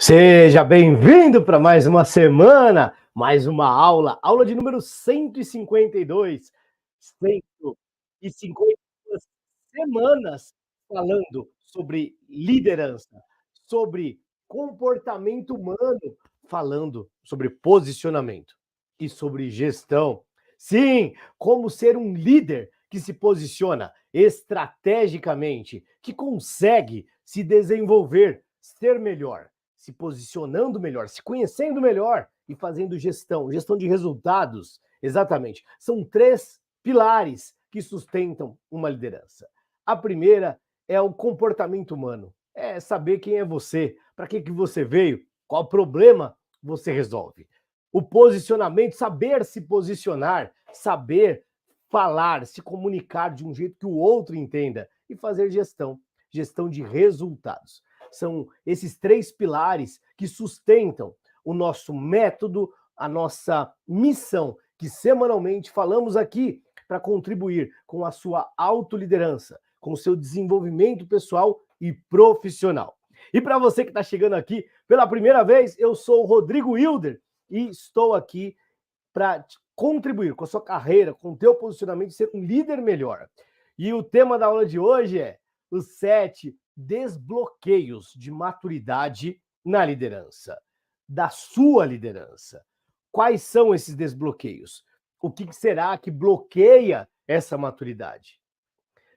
Seja bem-vindo para mais uma semana, mais uma aula de número 152. 152 semanas falando sobre liderança, sobre comportamento humano, falando sobre posicionamento e sobre gestão. Sim, como ser um líder que se posiciona estrategicamente, que consegue se desenvolver, ser melhor, se posicionando melhor, se conhecendo melhor e fazendo gestão de resultados. Exatamente. São 3 pilares que sustentam uma liderança. A primeira é o comportamento humano. É saber quem é você, para que você veio, qual problema você resolve. O posicionamento, saber se posicionar, saber falar, se comunicar de um jeito que o outro entenda e fazer gestão de resultados. São esses 3 pilares que sustentam o nosso método, a nossa missão, que semanalmente falamos aqui para contribuir com a sua autoliderança, com o seu desenvolvimento pessoal e profissional. E para você que está chegando aqui pela primeira vez, eu sou o Rodrigo Hilder e estou aqui para contribuir com a sua carreira, com o teu posicionamento e ser um líder melhor. E o tema da aula de hoje é os 7 desbloqueios de maturidade na liderança, da sua liderança. Quais são esses desbloqueios? O que será que bloqueia essa maturidade?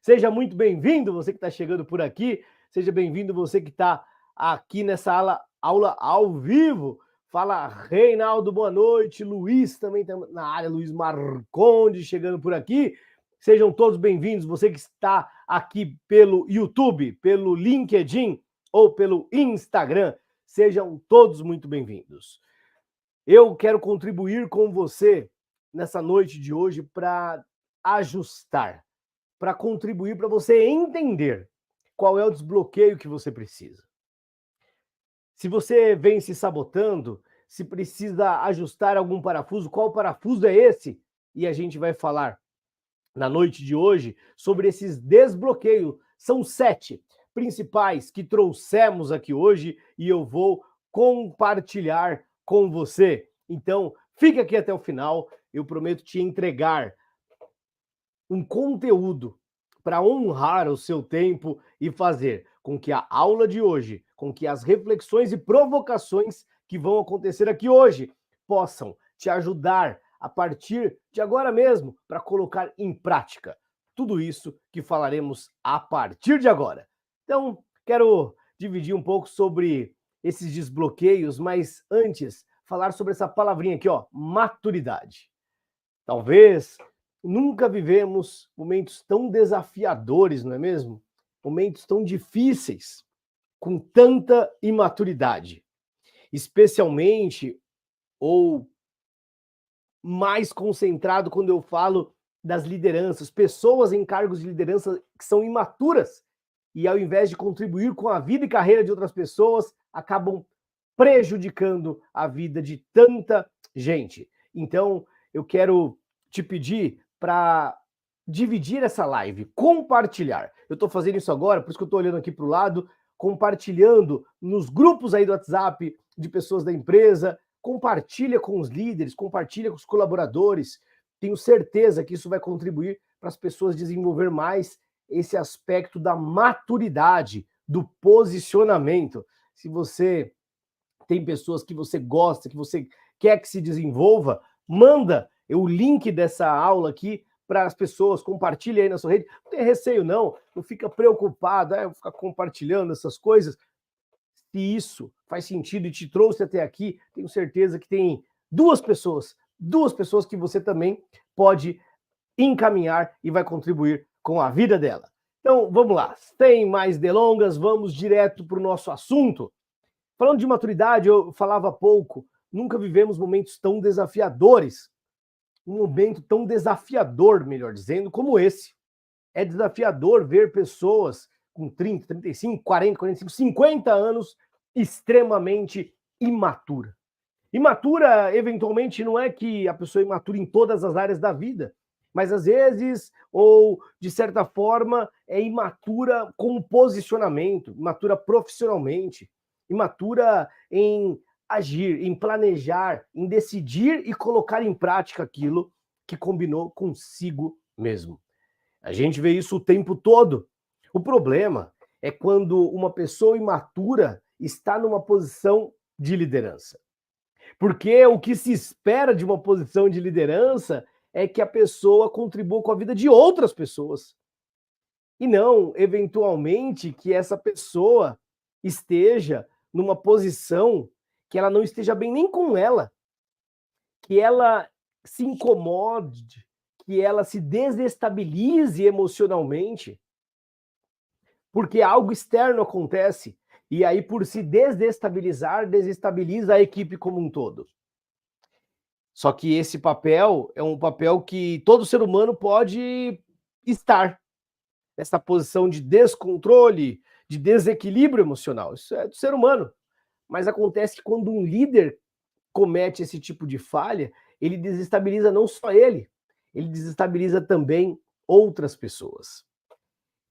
Seja muito bem-vindo, você que está chegando por aqui. Seja bem-vindo você que está aqui nessa aula ao vivo. Fala, Reinaldo, boa noite. Luiz também está na área, Luiz Marconde chegando por aqui. Sejam todos bem-vindos, você que está aqui pelo YouTube, pelo LinkedIn ou pelo Instagram, sejam todos muito bem-vindos. Eu quero contribuir com você nessa noite de hoje para ajustar, para contribuir para você entender qual é o desbloqueio que você precisa. Se você vem se sabotando, se precisa ajustar algum parafuso, qual parafuso é esse? E a gente vai falar na noite de hoje sobre esses desbloqueios. São 7 principais que trouxemos aqui hoje e eu vou compartilhar com você. Então, fica aqui até o final, eu prometo te entregar um conteúdo para honrar o seu tempo e fazer com que a aula de hoje, com que as reflexões e provocações que vão acontecer aqui hoje possam te ajudar a partir de agora mesmo para colocar em prática tudo isso que falaremos a partir de agora. Então, quero dividir um pouco sobre esses desbloqueios, mas antes falar sobre essa palavrinha aqui, ó, maturidade. Talvez nunca vivemos momentos tão desafiadores, não é mesmo? Momentos tão difíceis, com tanta imaturidade. Especialmente, ou mais concentrado quando eu falo das lideranças, pessoas em cargos de liderança que são imaturas e ao invés de contribuir com a vida e carreira de outras pessoas, acabam prejudicando a vida de tanta gente. Então, eu quero te pedir para dividir essa live, compartilhar. Eu estou fazendo isso agora, por isso que eu estou olhando aqui para o lado, compartilhando nos grupos aí do WhatsApp de pessoas da empresa, compartilha com os líderes, compartilha com os colaboradores. Tenho certeza que isso vai contribuir para as pessoas desenvolver mais esse aspecto da maturidade, do posicionamento. Se você tem pessoas que você gosta, que você quer que se desenvolva, manda o link dessa aula aqui para as pessoas, compartilha aí na sua rede. Não tem receio não fica preocupado, eu vou ficar compartilhando essas coisas. Se isso faz sentido e te trouxe até aqui, tenho certeza que tem duas pessoas que você também pode encaminhar e vai contribuir com a vida dela. Então, vamos lá. Sem mais delongas, vamos direto para o nosso assunto. Falando de maturidade, eu falava há pouco, nunca vivemos momentos tão desafiadores, um momento tão desafiador, melhor dizendo, como esse. É desafiador ver pessoas com 30, 35, 40, 45, 50 anos extremamente imatura. Imatura, eventualmente, não é que a pessoa é imatura em todas as áreas da vida, mas às vezes, ou de certa forma, é imatura com posicionamento, imatura profissionalmente, imatura em agir, em planejar, em decidir e colocar em prática aquilo que combinou consigo mesmo. A gente vê isso o tempo todo. O problema é quando uma pessoa imatura está numa posição de liderança. Porque o que se espera de uma posição de liderança é que a pessoa contribua com a vida de outras pessoas. E não, eventualmente, que essa pessoa esteja numa posição que ela não esteja bem nem com ela, que ela se incomode, que ela se desestabilize emocionalmente, porque algo externo acontece, e aí por se desestabilizar, desestabiliza a equipe como um todo. Só que esse papel é um papel que todo ser humano pode estar nessa posição de descontrole, de desequilíbrio emocional. Isso é do ser humano. Mas acontece que quando um líder comete esse tipo de falha, ele desestabiliza não só ele desestabiliza também outras pessoas.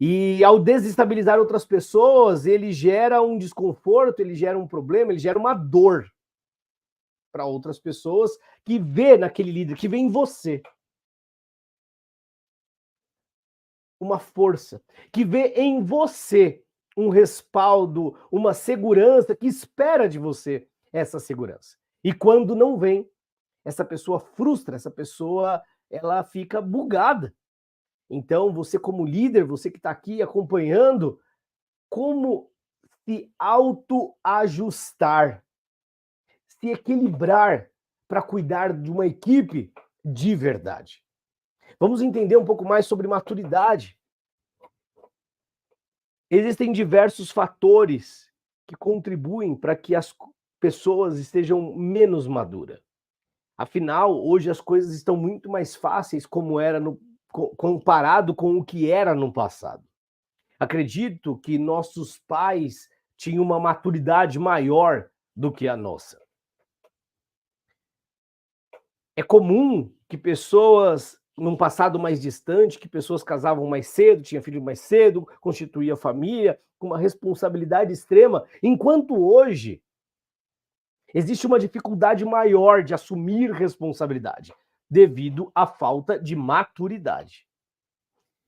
E ao desestabilizar outras pessoas, ele gera um desconforto, ele gera um problema, ele gera uma dor para outras pessoas que vê naquele líder, que vê em você uma força, que vê em você um respaldo, uma segurança, que espera de você essa segurança. E quando não vem, essa pessoa frustra, essa pessoa ela fica bugada. Então, você como líder, você que está aqui acompanhando, como se autoajustar, se equilibrar para cuidar de uma equipe de verdade. Vamos entender um pouco mais sobre maturidade. Existem diversos fatores que contribuem para que as pessoas estejam menos maduras. Afinal, hoje as coisas estão muito mais fáceis como era comparado com o que era no passado. Acredito que nossos pais tinham uma maturidade maior do que a nossa. É comum que pessoas, num passado mais distante, que pessoas casavam mais cedo, tinham filhos mais cedo, constituíam família, com uma responsabilidade extrema, enquanto hoje existe uma dificuldade maior de assumir responsabilidade, devido à falta de maturidade.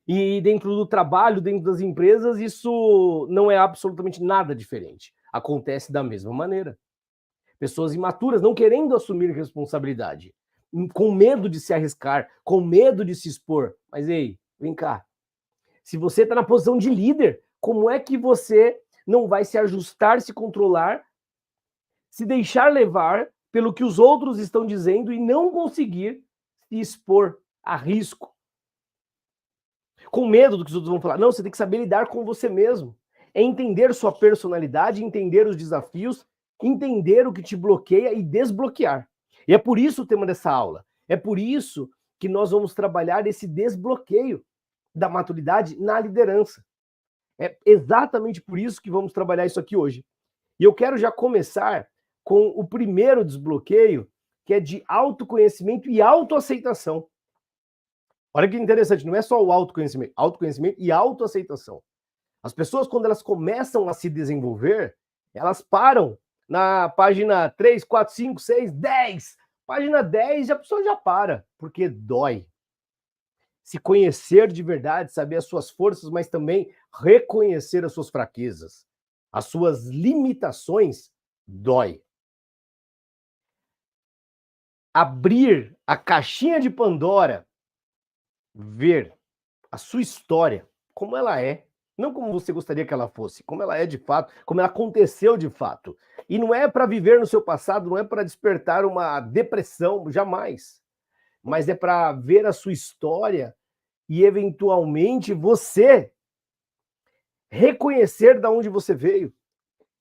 E dentro do trabalho, dentro das empresas, isso não é absolutamente nada diferente. Acontece da mesma maneira. Pessoas imaturas não querendo assumir responsabilidade, com medo de se arriscar, com medo de se expor. Mas ei, vem cá. Se você está na posição de líder, como é que você não vai se ajustar, se controlar, se deixar levar pelo que os outros estão dizendo e não conseguir se expor a risco? Com medo do que os outros vão falar. Não, você tem que saber lidar com você mesmo. É entender sua personalidade, entender os desafios, entender o que te bloqueia e desbloquear. E é por isso o tema dessa aula. É por isso que nós vamos trabalhar esse desbloqueio da maturidade na liderança. É exatamente por isso que vamos trabalhar isso aqui hoje. E eu quero já começar com o primeiro desbloqueio, que é de autoconhecimento e autoaceitação. Olha que interessante, não é só o autoconhecimento e autoaceitação. As pessoas, quando elas começam a se desenvolver, elas param na página 3, 4, 5, 6, 10. Página 10, a pessoa já para, porque dói. Se conhecer de verdade, saber as suas forças, mas também reconhecer as suas fraquezas, as suas limitações, dói. Abrir a caixinha de Pandora, ver a sua história, como ela é, não como você gostaria que ela fosse, como ela é de fato, como ela aconteceu de fato. E não é para viver no seu passado, não é para despertar uma depressão, jamais. Mas é para ver a sua história e, eventualmente, você reconhecer de onde você veio,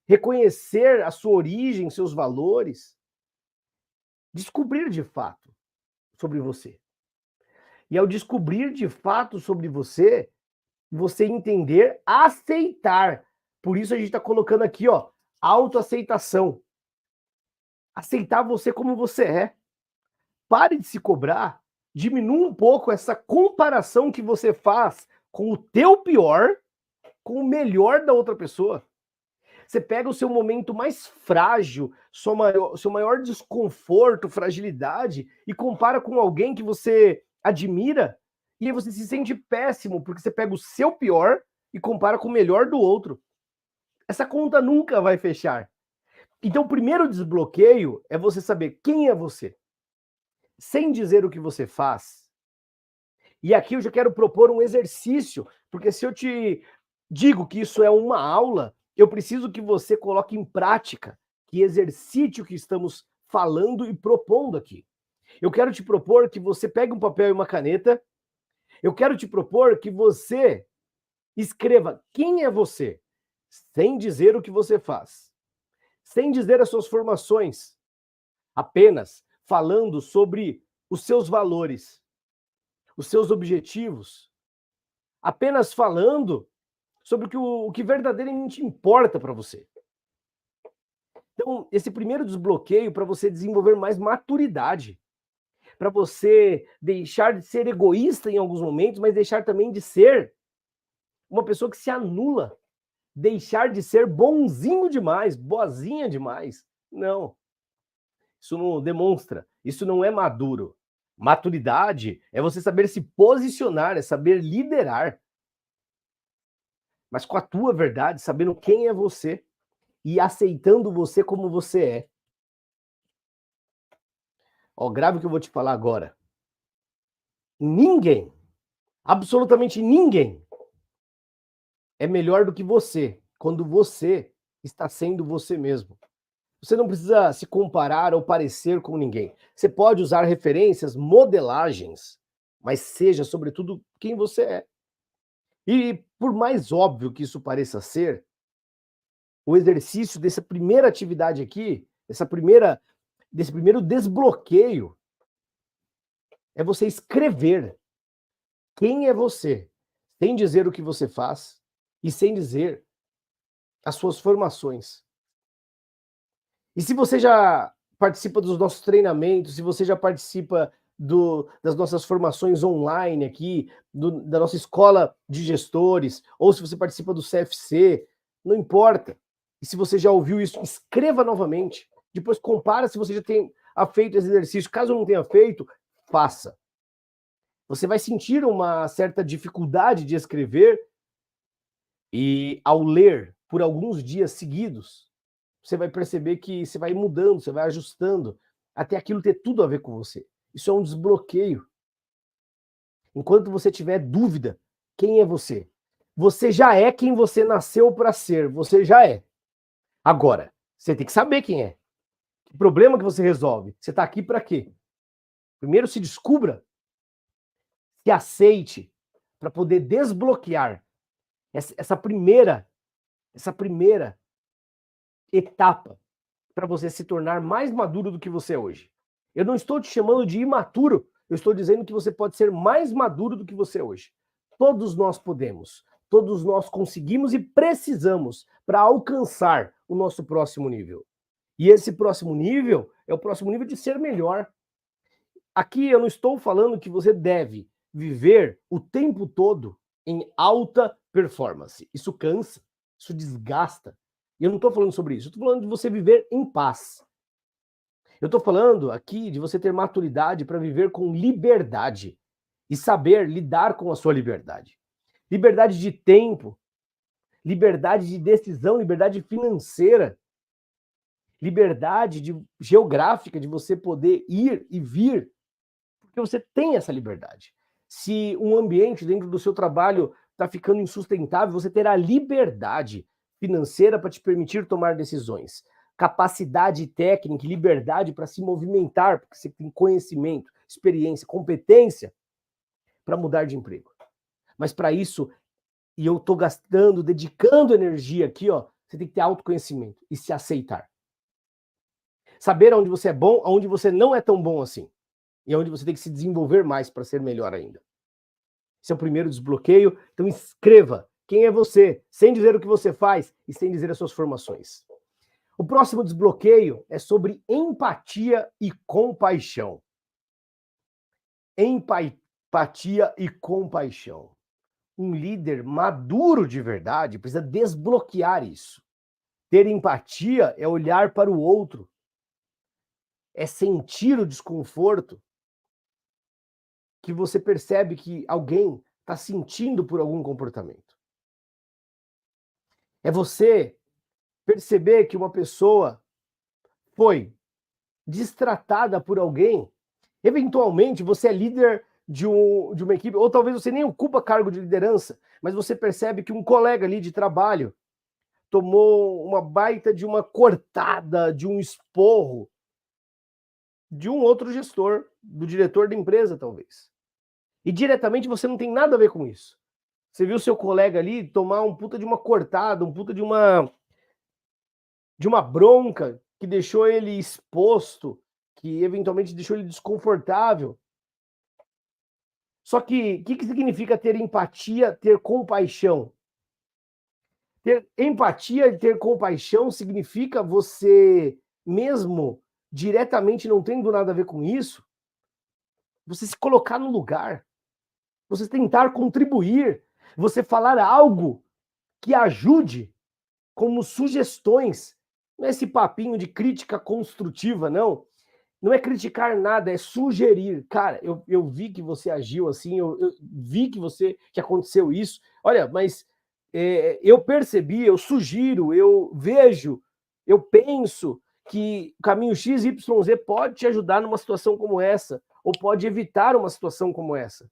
reconhecer a sua origem, seus valores, descobrir de fato sobre você. E ao descobrir de fato sobre você, você entender, aceitar. Por isso a gente está colocando aqui, ó, autoaceitação. Aceitar você como você é. Pare de se cobrar, diminua um pouco essa comparação que você faz com o teu pior, com o melhor da outra pessoa. Você pega o seu momento mais frágil, seu maior desconforto, fragilidade, e compara com alguém que você admira, e aí você se sente péssimo, porque você pega o seu pior e compara com o melhor do outro. Essa conta nunca vai fechar. Então, o primeiro desbloqueio é você saber quem é você, sem dizer o que você faz. E aqui eu já quero propor um exercício, porque se eu te digo que isso é uma aula, eu preciso que você coloque em prática, que exercite o que estamos falando e propondo aqui. Eu quero te propor que você pegue um papel e uma caneta. Eu quero te propor que você escreva quem é você, sem dizer o que você faz, sem dizer as suas formações, apenas falando sobre os seus valores, os seus objetivos, apenas falando sobre o que verdadeiramente importa para você. Então, esse primeiro desbloqueio para você desenvolver mais maturidade, para você deixar de ser egoísta em alguns momentos, mas deixar também de ser uma pessoa que se anula, deixar de ser bonzinho demais, boazinha demais. Não. Isso não demonstra, isso não é maduro. Maturidade é você saber se posicionar, é saber liderar. Mas com a tua verdade, sabendo quem é você e aceitando você como você é. Ó, grave o que eu vou te falar agora. Ninguém, absolutamente ninguém, é melhor do que você quando você está sendo você mesmo. Você não precisa se comparar ou parecer com ninguém. Você pode usar referências, modelagens, mas seja, sobretudo, quem você é. E por mais óbvio que isso pareça ser, o exercício dessa primeira atividade aqui, desse primeiro desbloqueio, é você escrever quem é você, sem dizer o que você faz e sem dizer as suas formações. E se você já participa dos nossos treinamentos, se você já participa das nossas formações online aqui, da nossa escola de gestores, ou se você participa do CFC, não importa. E se você já ouviu isso, escreva novamente. Depois compara se você já tem feito esse exercício. Caso não tenha feito, faça. Você vai sentir uma certa dificuldade de escrever e ao ler por alguns dias seguidos, você vai perceber que você vai mudando, você vai ajustando, até aquilo ter tudo a ver com você. Isso é um desbloqueio. Enquanto você tiver dúvida, quem é você? Você já é quem você nasceu para ser, você já é. Agora, você tem que saber quem é. Que problema que você resolve? Você está aqui para quê? Primeiro se descubra, se aceite, para poder desbloquear essa primeira etapa para você se tornar mais maduro do que você é hoje. Eu não estou te chamando de imaturo, eu estou dizendo que você pode ser mais maduro do que você é hoje. Todos nós podemos, todos nós conseguimos e precisamos para alcançar o nosso próximo nível. E esse próximo nível é o próximo nível de ser melhor. Aqui eu não estou falando que você deve viver o tempo todo em alta performance. Isso cansa, isso desgasta. E eu não estou falando sobre isso, eu estou falando de você viver em paz. Eu estou falando aqui de você ter maturidade para viver com liberdade e saber lidar com a sua liberdade. Liberdade de tempo, liberdade de decisão, liberdade financeira, liberdade geográfica de você poder ir e vir, porque você tem essa liberdade. Se um ambiente dentro do seu trabalho está ficando insustentável, você terá liberdade financeira para te permitir tomar decisões. Capacidade técnica, liberdade para se movimentar, porque você tem conhecimento, experiência, competência para mudar de emprego. Mas para isso, e eu estou gastando, dedicando energia aqui, ó, você tem que ter autoconhecimento e se aceitar. Saber onde você é bom, onde você não é tão bom assim. E onde você tem que se desenvolver mais para ser melhor ainda. Esse é o primeiro desbloqueio. Então escreva quem é você, sem dizer o que você faz e sem dizer as suas formações. O próximo desbloqueio é sobre empatia e compaixão. Empatia e compaixão. Um líder maduro de verdade precisa desbloquear isso. Ter empatia é olhar para o outro, é sentir o desconforto que você percebe que alguém está sentindo por algum comportamento. É você perceber que uma pessoa foi destratada por alguém. Eventualmente, você é líder de uma equipe, ou talvez você nem ocupa cargo de liderança, mas você percebe que um colega ali de trabalho tomou uma baita de uma cortada, de um esporro, de um outro gestor, do diretor da empresa, talvez. E diretamente você não tem nada a ver com isso. Você viu seu colega ali tomar um puta de uma cortada, um puta de uma bronca que deixou ele exposto, que eventualmente deixou ele desconfortável. Só que o que significa ter empatia, ter compaixão? Ter empatia e ter compaixão significa você, mesmo diretamente não tendo nada a ver com isso, você se colocar no lugar, você tentar contribuir, você falar algo que ajude, como sugestões. Não é esse papinho de crítica construtiva, não. Não é criticar nada, é sugerir. Cara, eu vi que você agiu assim, eu vi que aconteceu isso. Olha, mas eu percebi, eu sugiro, eu vejo, eu penso que o caminho X, Y, Z pode te ajudar numa situação como essa, ou pode evitar uma situação como essa.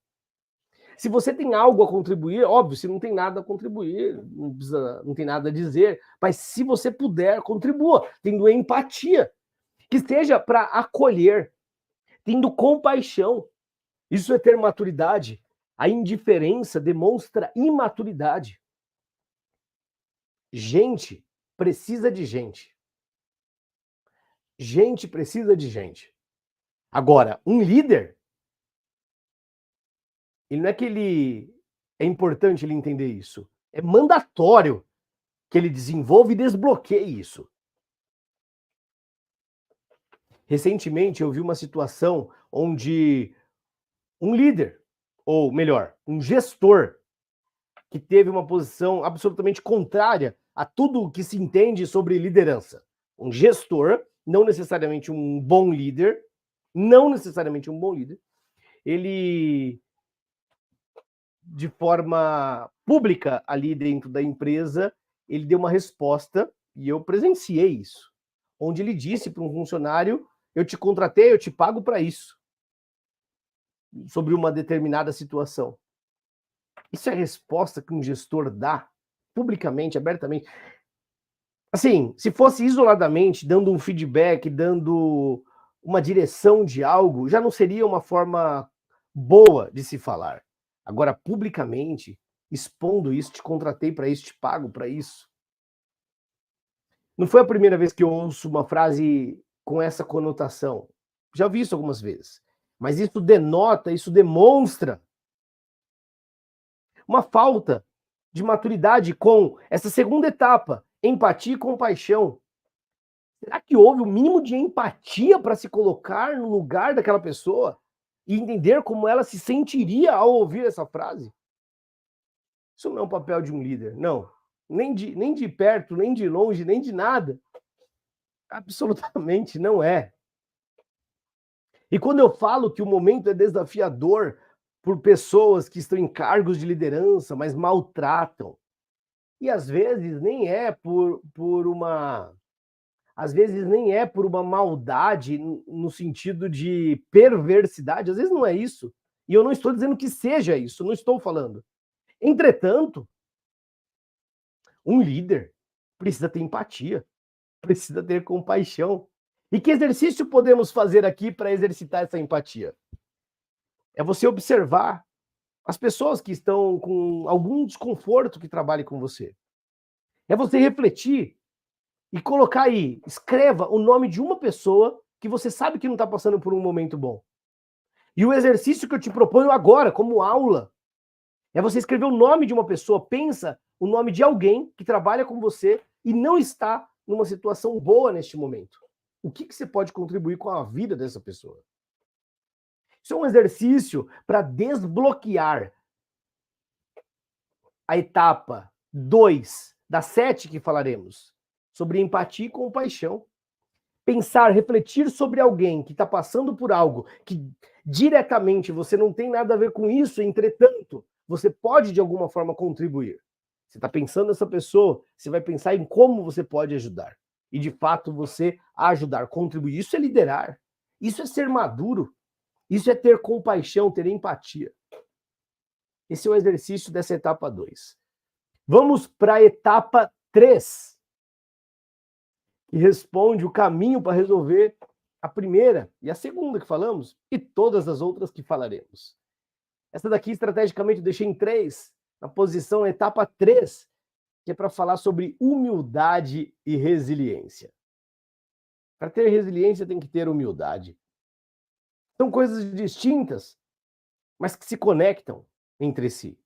Se você tem algo a contribuir, óbvio, se não tem nada a contribuir, não tem nada a dizer, mas se você puder, contribua, tendo empatia, que seja para acolher, tendo compaixão. Isso é ter maturidade. A indiferença demonstra imaturidade. Gente precisa de gente. Gente precisa de gente. Agora, um líder, ele não é que ele é importante ele entender isso. É mandatório que ele desenvolva e desbloqueie isso. Recentemente eu vi uma situação onde um líder, ou melhor, um gestor, que teve uma posição absolutamente contrária a tudo o que se entende sobre liderança. Um gestor, não necessariamente um bom líder, ele, de forma pública ali dentro da empresa, ele deu uma resposta, e eu presenciei isso, onde ele disse para um funcionário: eu te contratei, eu te pago para isso, sobre uma determinada situação. Isso é a resposta que um gestor dá publicamente, abertamente. Assim, se fosse isoladamente, dando um feedback, dando uma direção de algo, já não seria uma forma boa de se falar. Agora, publicamente, expondo isso, te contratei para isso, te pago para isso. Não foi a primeira vez que eu ouço uma frase com essa conotação. Já vi isso algumas vezes. Mas isso denota, isso demonstra uma falta de maturidade com essa segunda etapa, empatia e compaixão. Será que houve o mínimo de empatia para se colocar no lugar daquela pessoa e entender como ela se sentiria ao ouvir essa frase? Isso não é um papel de um líder, não. Nem de perto, nem de longe, nem de nada. Absolutamente não é. E quando eu falo que o momento é desafiador por pessoas que estão em cargos de liderança, mas maltratam, e às vezes nem é por uma maldade no sentido de perversidade, às vezes não é isso. E eu não estou dizendo que seja isso, não estou falando. Entretanto, um líder precisa ter empatia, precisa ter compaixão. E que exercício podemos fazer aqui para exercitar essa empatia? É você observar as pessoas que estão com algum desconforto que trabalhem com você. É você refletir e colocar aí, escreva o nome de uma pessoa que você sabe que não está passando por um momento bom. E o exercício que eu te proponho agora, como aula, é você escrever o nome de uma pessoa, pensa o nome de alguém que trabalha com você e não está numa situação boa neste momento. O que você pode contribuir com a vida dessa pessoa? Isso é um exercício para desbloquear a etapa 2 das 7 que falaremos, sobre empatia e compaixão. Pensar, refletir sobre alguém que está passando por algo que diretamente você não tem nada a ver com isso, entretanto, você pode de alguma forma contribuir. Você está pensando nessa pessoa, você vai pensar em como você pode ajudar. E de fato você ajudar, contribuir. Isso é liderar. Isso é ser maduro. Isso é ter compaixão, ter empatia. Esse é o exercício dessa etapa 2. Vamos para a etapa 3, que responde o caminho para resolver a primeira e a segunda que falamos, e todas as outras que falaremos. Essa daqui, estrategicamente, eu deixei em 3, na posição etapa 3, que é para falar sobre humildade e resiliência. Para ter resiliência, tem que ter humildade. São coisas distintas, mas que se conectam entre si.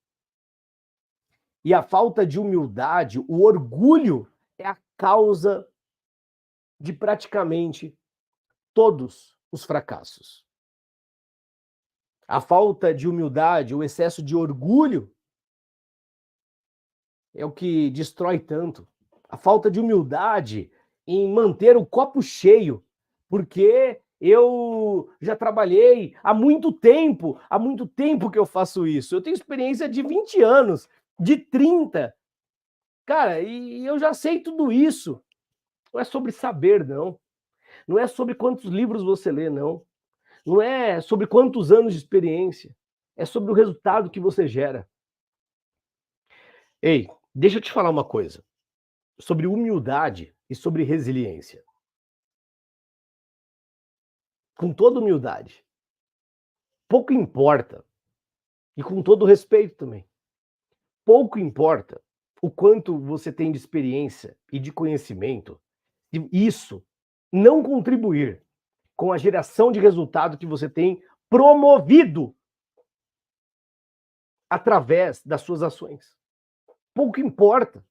E a falta de humildade, o orgulho, é a causa de praticamente todos os fracassos. A falta de humildade, o excesso de orgulho é o que destrói tanto. A falta de humildade em manter o copo cheio, porque eu já trabalhei há muito tempo que eu faço isso. Eu tenho experiência de 20 anos, de 30. Cara, e eu já sei tudo isso. Não é sobre saber, não. Não é sobre quantos livros você lê, não. Não é sobre quantos anos de experiência. É sobre o resultado que você gera. Ei, deixa eu te falar uma coisa. Sobre humildade e sobre resiliência. Com toda humildade. Pouco importa, e com todo respeito também, pouco importa o quanto você tem de experiência e de conhecimento, e isso não contribuir com a geração de resultado que você tem promovido através das suas ações. Pouco importa.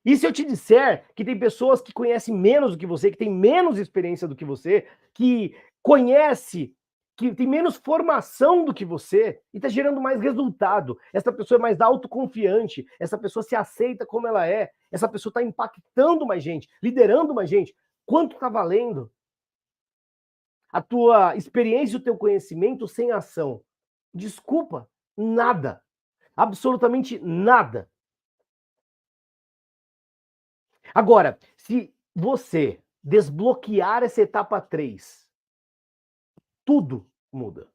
E se eu te disser que tem pessoas que conhecem menos do que você, que têm menos experiência do que você, que conhece, que tem menos formação do que você e está gerando mais resultado. Essa pessoa é mais autoconfiante, essa pessoa se aceita como ela é, essa pessoa está impactando mais gente, liderando mais gente. Quanto está valendo a tua experiência e o teu conhecimento sem ação? Desculpa, nada. Absolutamente nada. Agora, se você desbloquear essa etapa 3, tudo muda.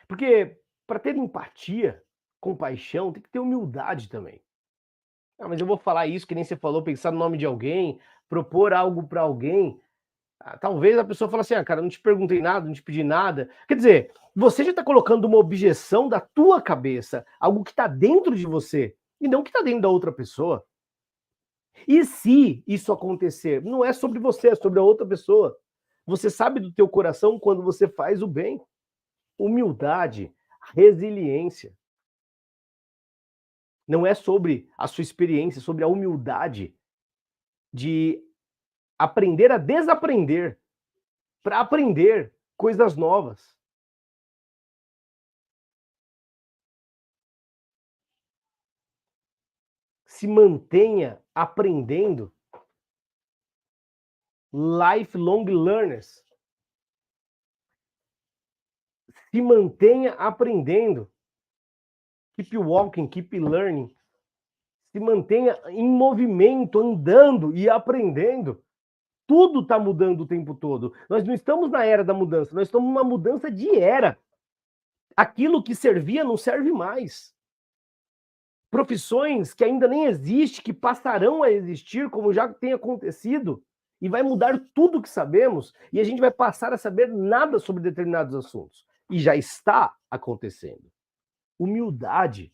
Porque para ter empatia, compaixão, tem que ter humildade também. Ah, mas eu vou falar isso, que nem você falou, pensar no nome de alguém, propor algo para alguém. Ah, talvez a pessoa fale assim, ah, cara, não te perguntei nada, não te pedi nada. Quer dizer, você já está colocando uma objeção da tua cabeça, algo que está dentro de você, e não que está dentro da outra pessoa. E se isso acontecer, não é sobre você, é sobre a outra pessoa. Você sabe do teu coração quando você faz o bem. Humildade, resiliência. Não é sobre a sua experiência, é sobre a humildade de aprender a desaprender para aprender coisas novas. Se mantenha aprendendo. Lifelong learners. Se mantenha aprendendo. Keep walking, keep learning. Se mantenha em movimento, andando e aprendendo. Tudo está mudando o tempo todo. Nós não estamos na era da mudança, nós estamos numa mudança de era. Aquilo que servia não serve mais. Profissões que ainda nem existem, que passarão a existir, como já tem acontecido, e vai mudar tudo que sabemos, e a gente vai passar a saber nada sobre determinados assuntos. E já está acontecendo. Humildade.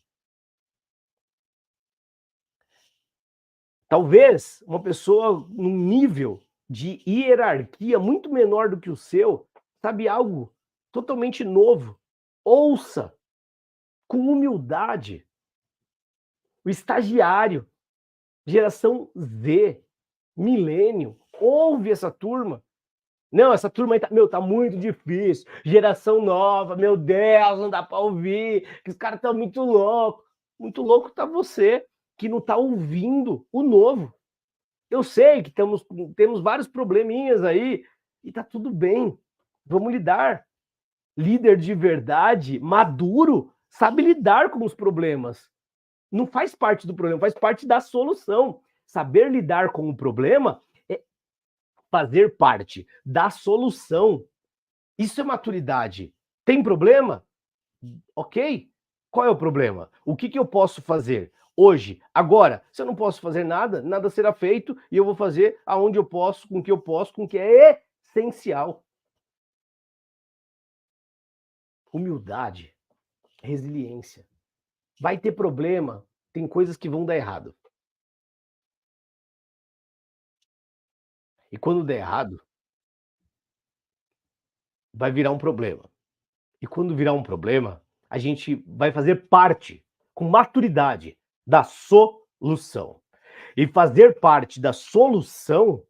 Talvez uma pessoa num nível de hierarquia muito menor do que o seu, sabe algo totalmente novo. Ouça com humildade. O estagiário, geração Z, milênio, ouve essa turma. Não, essa turma aí tá muito difícil. Geração nova, meu Deus, não dá para ouvir. Que os caras estão muito loucos. Muito louco tá você, que não está ouvindo o novo. Eu sei que temos vários probleminhas aí e tá tudo bem. Vamos lidar. Líder de verdade, maduro, sabe lidar com os problemas. Não faz parte do problema, faz parte da solução. Saber lidar com o problema é fazer parte da solução. Isso é maturidade. Tem problema? Ok. Qual é o problema? O que eu posso fazer hoje, agora? Se eu não posso fazer nada, nada será feito e eu vou fazer aonde eu posso, com o que eu posso, com o que é essencial. Humildade, resiliência. Vai ter problema, tem coisas que vão dar errado. E quando der errado, vai virar um problema. E quando virar um problema, a gente vai fazer parte, com maturidade, da solução. E fazer parte da solução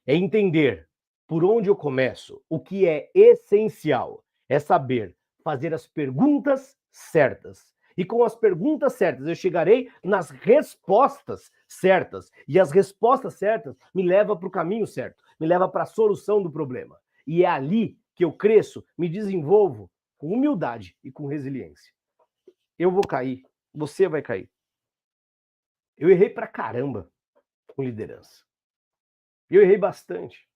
é entender por onde eu começo, o que é essencial, é saber fazer as perguntas certas. E com as perguntas certas eu chegarei nas respostas certas. E as respostas certas me levam para o caminho certo, me levam para a solução do problema. E é ali que eu cresço, me desenvolvo com humildade e com resiliência. Eu vou cair, você vai cair. Eu errei pra caramba com liderança. Eu errei bastante.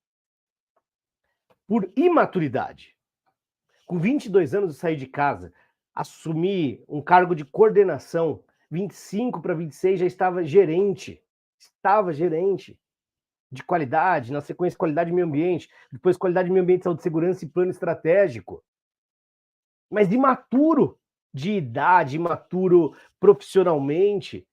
Por imaturidade. Com 22 anos eu saí de casa, assumi um cargo de coordenação, 25 para 26 já estava gerente de qualidade, na sequência qualidade e meio ambiente, depois qualidade, meio ambiente, saúde, segurança e plano estratégico. Mas imaturo de idade, imaturo profissionalmente,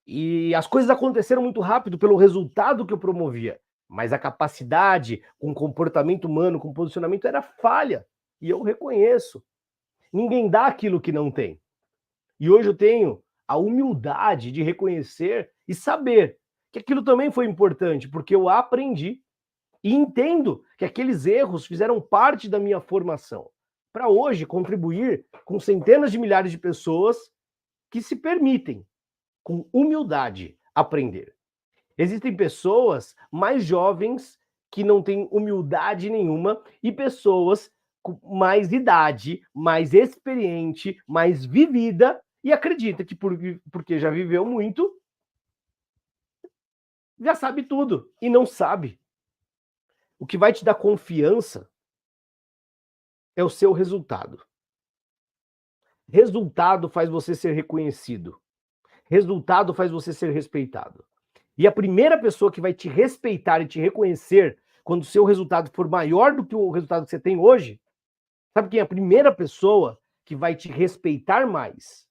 e as coisas aconteceram muito rápido pelo resultado que eu promovia, mas a capacidade com comportamento humano, com posicionamento era falha, e eu reconheço. Ninguém dá aquilo que não tem. E hoje eu tenho a humildade de reconhecer e saber que aquilo também foi importante, porque eu aprendi e entendo que aqueles erros fizeram parte da minha formação, para hoje contribuir com centenas de milhares de pessoas que se permitem, com humildade, aprender. Existem pessoas mais jovens que não têm humildade nenhuma e pessoas com mais idade, mais experiente, mais vivida e acredita que porque já viveu muito, já sabe tudo e não sabe. O que vai te dar confiança é o seu resultado. Resultado faz você ser reconhecido. Resultado faz você ser respeitado. E a primeira pessoa que vai te respeitar e te reconhecer quando o seu resultado for maior do que o resultado que você tem hoje, sabe quem é a primeira pessoa que vai te respeitar mais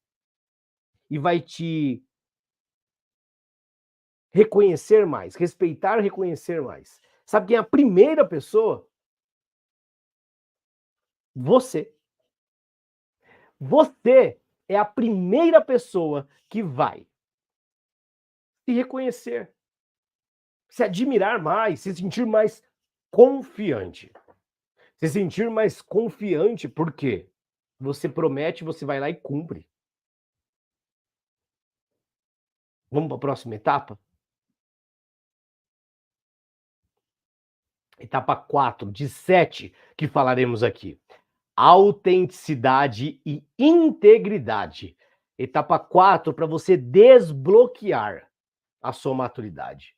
e vai te reconhecer mais, respeitar, reconhecer mais? Sabe quem é a primeira pessoa? Você. Você é a primeira pessoa que vai se reconhecer, se admirar mais, se sentir mais confiante. Se sentir mais confiante, por quê? Você promete, você vai lá e cumpre. Vamos para a próxima etapa? Etapa 4, de 7 que falaremos aqui. Autenticidade e integridade. Etapa 4 para você desbloquear a sua maturidade.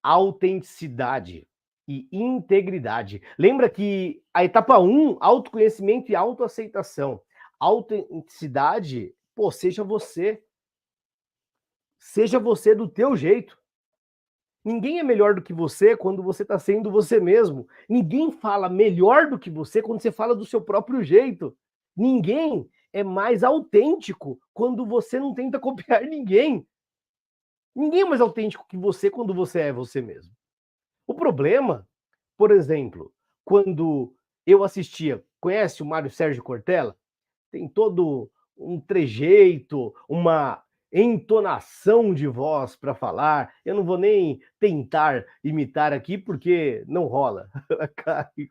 Autenticidade e integridade. Lembra que a etapa 1, autoconhecimento e autoaceitação. Autenticidade, pô, seja você. Seja você do teu jeito. Ninguém é melhor do que você quando você está sendo você mesmo. Ninguém fala melhor do que você quando você fala do seu próprio jeito. Ninguém é mais autêntico quando você não tenta copiar ninguém. Ninguém é mais autêntico que você quando você é você mesmo. O problema, por exemplo, quando eu assistia, conhece o Mário Sérgio Cortella? Tem todo um trejeito, uma entonação de voz para falar. Eu não vou nem tentar imitar aqui porque não rola.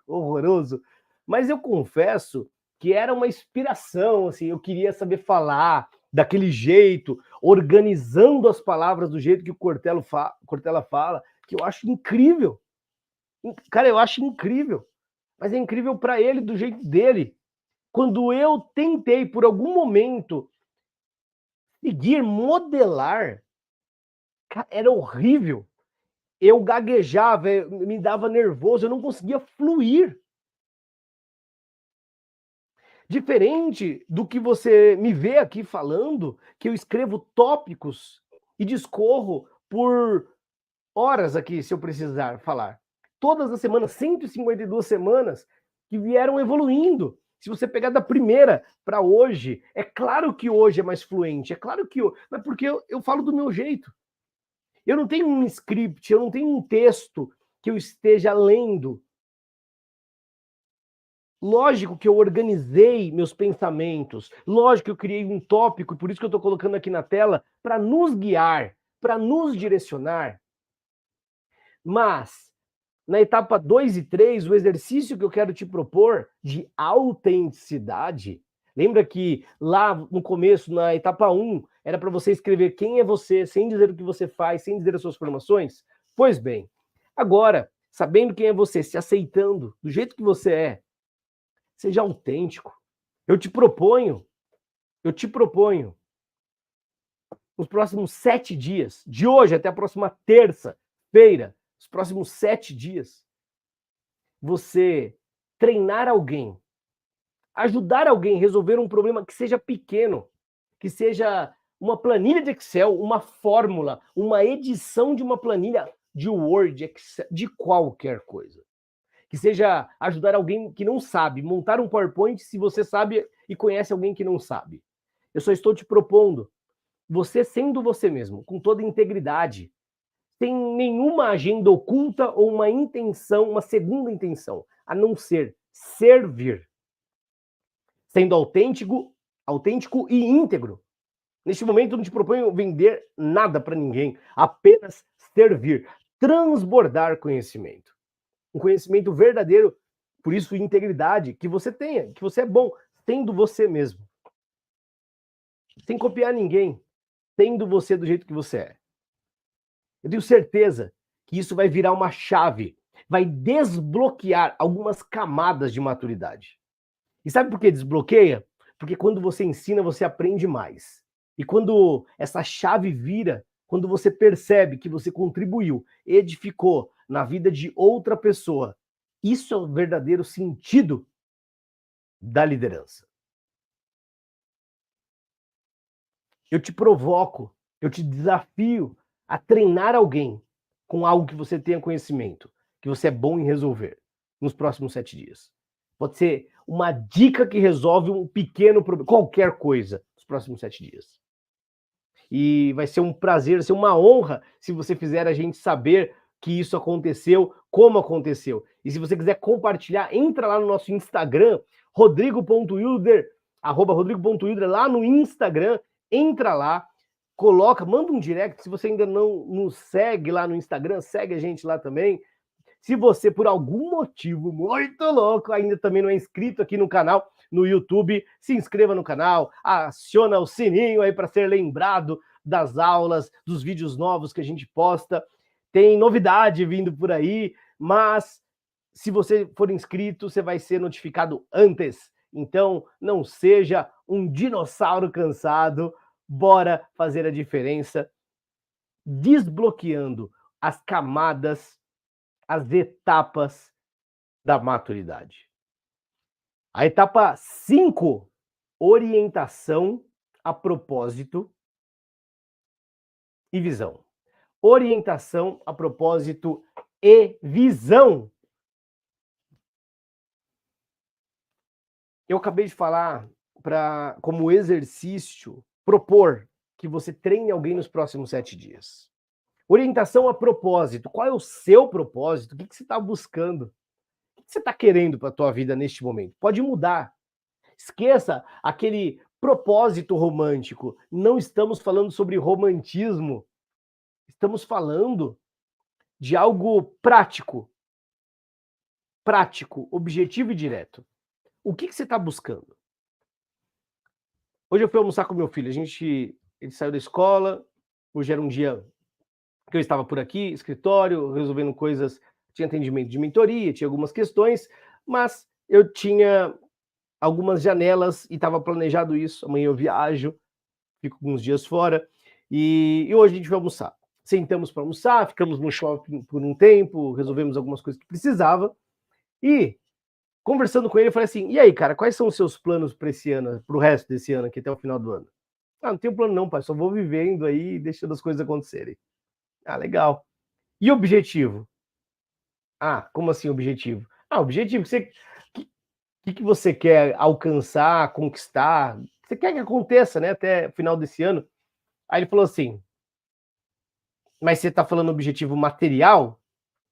Horroroso. Mas eu confesso que era uma inspiração, assim, eu queria saber falar, daquele jeito, organizando as palavras do jeito que o Cortella fala, que eu acho incrível. Cara, eu acho incrível. Mas é incrível para ele, do jeito dele. Quando eu tentei, por algum momento, seguir, modelar, era horrível. Eu gaguejava, me dava nervoso, eu não conseguia fluir. Diferente do que você me vê aqui falando, que eu escrevo tópicos e discorro por horas aqui, se eu precisar falar. Todas as semanas, 152 semanas, que vieram evoluindo. Se você pegar da primeira para hoje, é claro que hoje é mais fluente, é claro que mas porque eu falo do meu jeito. Eu não tenho um script, eu não tenho um texto que eu esteja lendo. Lógico que eu organizei meus pensamentos, lógico que eu criei um tópico, e por isso que eu estou colocando aqui na tela, para nos guiar, para nos direcionar. Mas, na etapa 2 e 3, o exercício que eu quero te propor de autenticidade, lembra que lá no começo, na etapa 1, era para você escrever quem é você, sem dizer o que você faz, sem dizer as suas formações? Pois bem, agora, sabendo quem é você, se aceitando do jeito que você é, seja autêntico. Eu te proponho, nos próximos 7 dias, de hoje até a próxima terça-feira, os próximos 7 dias, você treinar alguém, ajudar alguém a resolver um problema que seja pequeno, que seja uma planilha de Excel, uma fórmula, uma edição de uma planilha de Word, Excel, de qualquer coisa. Que seja ajudar alguém que não sabe, montar um PowerPoint se você sabe e conhece alguém que não sabe. Eu só estou te propondo, você sendo você mesmo, com toda integridade, sem nenhuma agenda oculta ou uma intenção, uma segunda intenção, a não ser servir. Sendo autêntico e íntegro. Neste momento, não te proponho vender nada para ninguém, apenas servir, transbordar conhecimento. Um conhecimento verdadeiro, por isso integridade, que você tenha, que você é bom, sendo você mesmo. Sem copiar ninguém, sendo você do jeito que você é. Eu tenho certeza que isso vai virar uma chave, vai desbloquear algumas camadas de maturidade. E sabe por que desbloqueia? Porque quando você ensina, você aprende mais. E quando essa chave vira, quando você percebe que você contribuiu, edificou na vida de outra pessoa, isso é o verdadeiro sentido da liderança. Eu te provoco, eu te desafio a treinar alguém com algo que você tenha conhecimento, que você é bom em resolver nos próximos 7 dias. Pode ser uma dica que resolve um pequeno problema, qualquer coisa, nos próximos 7 dias. E vai ser um prazer, vai ser uma honra se você fizer a gente saber que isso aconteceu, como aconteceu. E se você quiser compartilhar, entra lá no nosso Instagram, rodrigo.wilder, @rodrigo.wilder, lá no Instagram, entra lá, coloca, manda um direct, se você ainda não nos segue lá no Instagram, segue a gente lá também. Se você, por algum motivo muito louco, ainda também não é inscrito aqui no canal, no YouTube, se inscreva no canal, aciona o sininho aí para ser lembrado das aulas, dos vídeos novos que a gente posta. Tem novidade vindo por aí, mas se você for inscrito, você vai ser notificado antes. Então, não seja um dinossauro cansado. Bora fazer a diferença, desbloqueando as camadas, as etapas da maturidade. A etapa 5, orientação a propósito e visão. Orientação a propósito e visão. Eu acabei de falar para, como exercício, propor que você treine alguém nos próximos 7 dias. Orientação a propósito. Qual é o seu propósito? O que você está buscando? O que você está querendo para a tua vida neste momento? Pode mudar. Esqueça aquele propósito romântico. Não estamos falando sobre romantismo. Estamos falando de algo prático. Prático, objetivo e direto. O que você está buscando? Hoje eu fui almoçar com meu filho, ele saiu da escola, hoje era um dia que eu estava por aqui, escritório, resolvendo coisas, tinha atendimento de mentoria, tinha algumas questões, mas eu tinha algumas janelas e estava planejado isso. Amanhã eu viajo, fico alguns dias fora, e hoje a gente vai almoçar. Sentamos para almoçar, ficamos no shopping por um tempo, resolvemos algumas coisas que precisava, e conversando com ele, eu falei assim: e aí, cara, quais são os seus planos para esse ano, para o resto desse ano, aqui até o final do ano? Ah, não tenho plano não, pai, só vou vivendo aí e deixando as coisas acontecerem. Ah, legal. E objetivo? Ah, como assim objetivo? Ah, objetivo, que você quer alcançar, conquistar? Você quer que aconteça, né, até o final desse ano? Aí ele falou assim: mas você está falando objetivo material?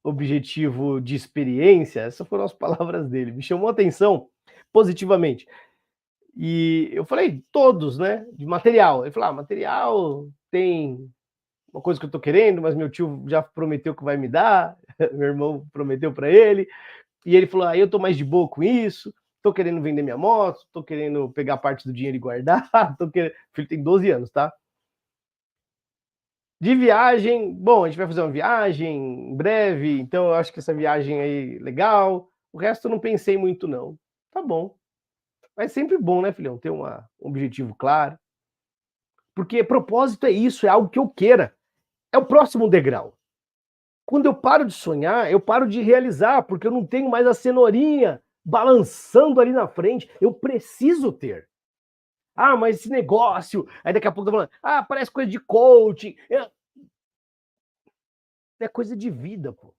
Objetivo de experiência? Essas foram as palavras dele. Me chamou a atenção positivamente. E eu falei, todos, né? De material. Ele falou: ah, material tem uma coisa que eu tô querendo, mas meu tio já prometeu que vai me dar, meu irmão prometeu para ele. E ele falou: ah, eu tô mais de boa com isso, tô querendo vender minha moto, tô querendo pegar parte do dinheiro e guardar, tô querendo... O filho tem 12 anos, tá? De viagem, bom, a gente vai fazer uma viagem em breve, então eu acho que essa viagem aí legal. O resto eu não pensei muito, não. Tá bom. Mas sempre bom, né, filhão, ter um objetivo claro. Porque propósito é isso, é algo que eu queira. É o próximo degrau. Quando eu paro de sonhar, eu paro de realizar, porque eu não tenho mais a cenourinha balançando ali na frente. Eu preciso ter. Ah, mas esse negócio. Aí daqui a pouco tá falando, ah, parece coisa de coaching. É coisa de vida, pô.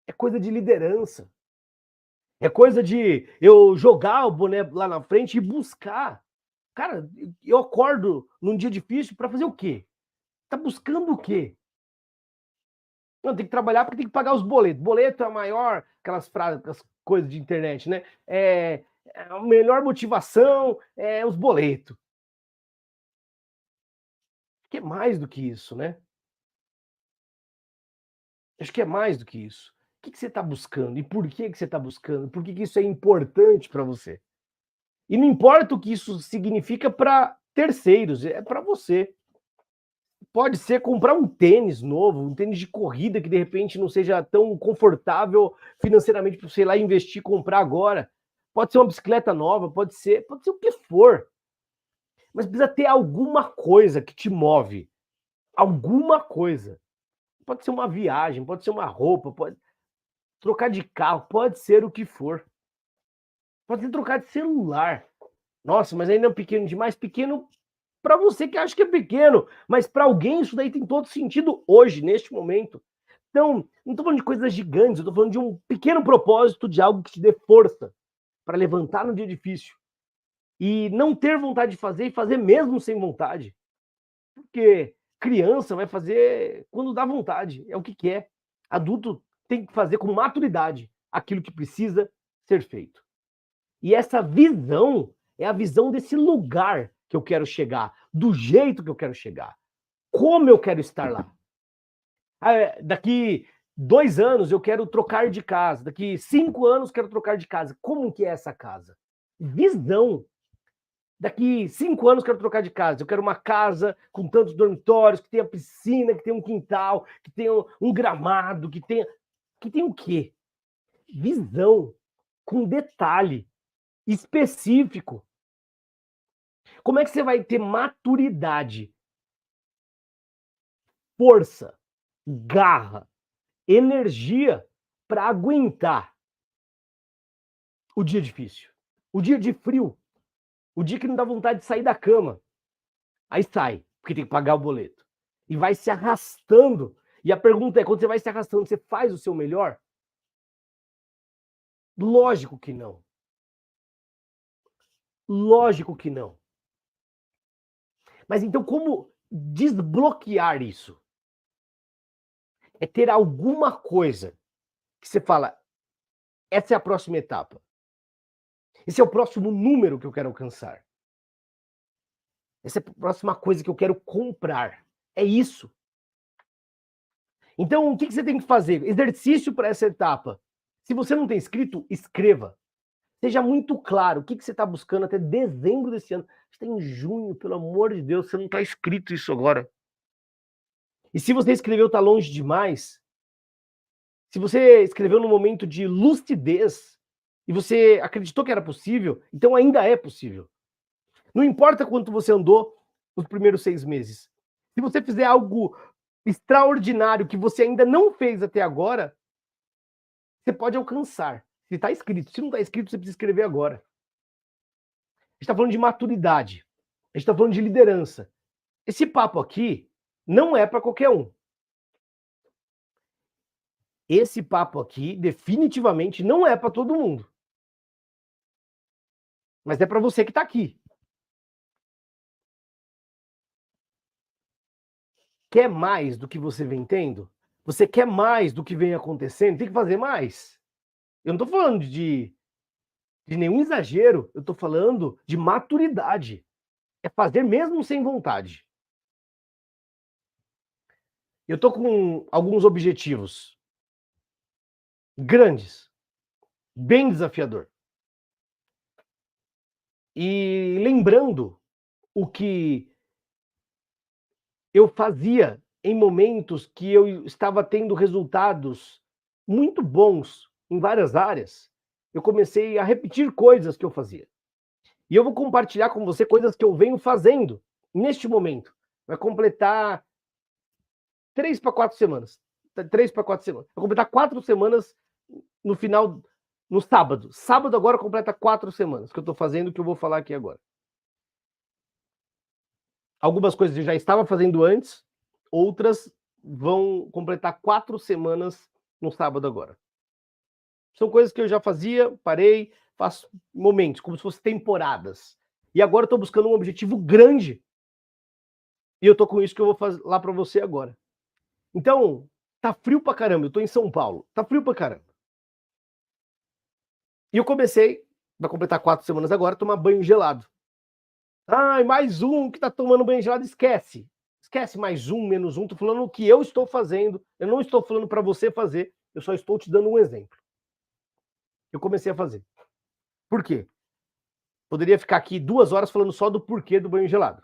É coisa de liderança. É coisa de eu jogar o boné lá na frente e buscar. Cara, eu acordo num dia difícil para fazer o quê? Tá buscando o quê? Não, tem que trabalhar porque tem que pagar os boletos. Boleto é a maior, aquelas frases, aquelas coisas de internet, né? A melhor motivação é os boletos. Acho que é mais do que isso, né? Acho que é mais do que isso. O que você está buscando? E por que você está buscando? Por que isso é importante para você? E não importa o que isso significa para terceiros, é para você. Pode ser comprar um tênis novo, um tênis de corrida que de repente não seja tão confortável financeiramente para você ir lá investir, comprar agora. Pode ser uma bicicleta nova, pode ser o que for. Mas precisa ter alguma coisa que te move. Alguma coisa. Pode ser uma viagem, pode ser uma roupa, pode trocar de carro, pode ser o que for. Pode ser trocar de celular. Nossa, mas ainda é pequeno demais, pequeno para você que acha que é pequeno, mas para alguém isso daí tem todo sentido hoje, neste momento. Então, não estou falando de coisas gigantes, eu estou falando de um pequeno propósito, de algo que te dê força para levantar no dia difícil. E não ter vontade de fazer e fazer mesmo sem vontade. Porque criança vai fazer quando dá vontade, é o que quer. Adulto tem que fazer com maturidade aquilo que precisa ser feito. E essa visão é a visão desse lugar que eu quero chegar, do jeito que eu quero chegar, como eu quero estar lá. Daqui 2 anos eu quero trocar de casa, daqui 5 anos quero trocar de casa. Como que é essa casa? Visão. Daqui 5 anos quero trocar de casa. Eu quero uma casa com tantos dormitórios, que tenha piscina, que tenha um quintal, que tenha um gramado, que tenha o quê? Visão, com detalhe específico. Como é que você vai ter maturidade, força, garra, energia para aguentar o dia difícil, o dia de frio, o dia que não dá vontade de sair da cama? Aí sai, porque tem que pagar o boleto. E vai se arrastando. E a pergunta é, quando você vai se arrastando, você faz o seu melhor? Lógico que não. Lógico que não. Mas então como desbloquear isso? É ter alguma coisa que você fala, essa é a próxima etapa. Esse é o próximo número que eu quero alcançar. Essa é a próxima coisa que eu quero comprar. É isso. Então, o que você tem que fazer? Exercício para essa etapa. Se você não tem escrito, escreva. Seja muito claro o que você está buscando até dezembro desse ano. Está em junho, pelo amor de Deus, você não está escrito isso agora. E se você escreveu está longe demais, se você escreveu num momento de lucidez e você acreditou que era possível, então ainda é possível. Não importa quanto você andou nos primeiros 6 meses. Se você fizer algo extraordinário que você ainda não fez até agora, você pode alcançar. Se está escrito. Se não está escrito, você precisa escrever agora. A gente está falando de maturidade. A gente está falando de liderança. Esse papo aqui não é para qualquer um. Esse papo aqui definitivamente não é para todo mundo. Mas é para você que está aqui. Quer mais do que você vem tendo? Você quer mais do que vem acontecendo? Tem que fazer mais. Eu não estou falando de nenhum exagero. Eu estou falando de maturidade. É fazer mesmo sem vontade. Eu estou com alguns objetivos grandes, bem desafiador. E lembrando o que eu fazia em momentos que eu estava tendo resultados muito bons em várias áreas, eu comecei a repetir coisas que eu fazia. E eu vou compartilhar com você coisas que eu venho fazendo neste momento. Vai completar 3 para 4 semanas. 3 para 4 semanas. Vai completar 4 semanas no final, no sábado. Sábado agora completa 4 semanas que eu estou fazendo, que eu vou falar aqui agora. Algumas coisas eu já estava fazendo antes, outras vão completar 4 semanas no sábado agora. São coisas que eu já fazia, parei, faço momentos, como se fossem temporadas. E agora eu estou buscando um objetivo grande. E eu estou com isso que eu vou fazer lá para você agora. Então, tá frio pra caramba, eu estou em São Paulo, tá frio pra caramba. E eu comecei, vai completar 4 semanas agora, a tomar banho gelado. Ai, mais um que tá tomando banho gelado, esquece. Esquece mais um, menos um, tô falando o que eu estou fazendo, eu não estou falando para você fazer, eu só estou te dando um exemplo. Eu comecei a fazer. Por quê? Poderia ficar aqui 2 horas falando só do porquê do banho gelado.